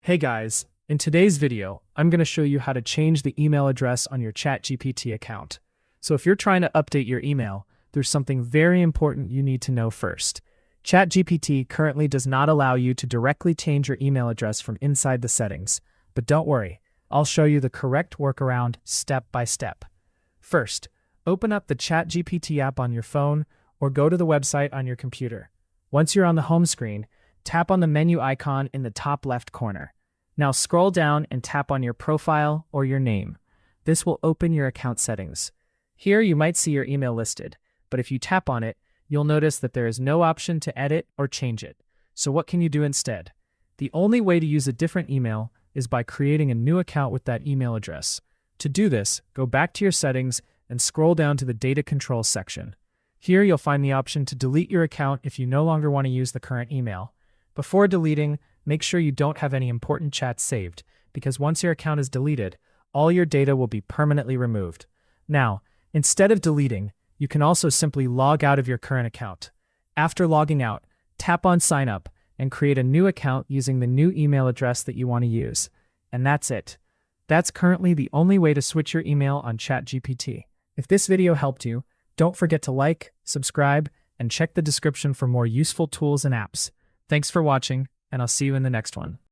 Hey guys, in today's video, I'm going to show you how to change the email address on your ChatGPT account. So if you're trying to update your email, there's something very important you need to know first. ChatGPT currently does not allow you to directly change your email address from inside the settings, but don't worry, I'll show you the correct workaround step by step. First, open up the ChatGPT app on your phone or go to the website on your computer. Once you're on the home screen, tap on the menu icon in the top left corner. Now scroll down and tap on your profile or your name. This will open your account settings. Here you might see your email listed, but if you tap on it, you'll notice that there is no option to edit or change it. So what can you do instead? The only way to use a different email is by creating a new account with that email address. To do this, go back to your settings and scroll down to the data control section. Here you'll find the option to delete your account if you no longer want to use the current email. Before deleting, make sure you don't have any important chats saved, because once your account is deleted, all your data will be permanently removed. Now, instead of deleting, you can also simply log out of your current account. After logging out, tap on Sign Up and create a new account using the new email address that you want to use. And that's it. That's currently the only way to switch your email on ChatGPT. If this video helped you, don't forget to like, subscribe, and check the description for more useful tools and apps. Thanks for watching, and I'll see you in the next one.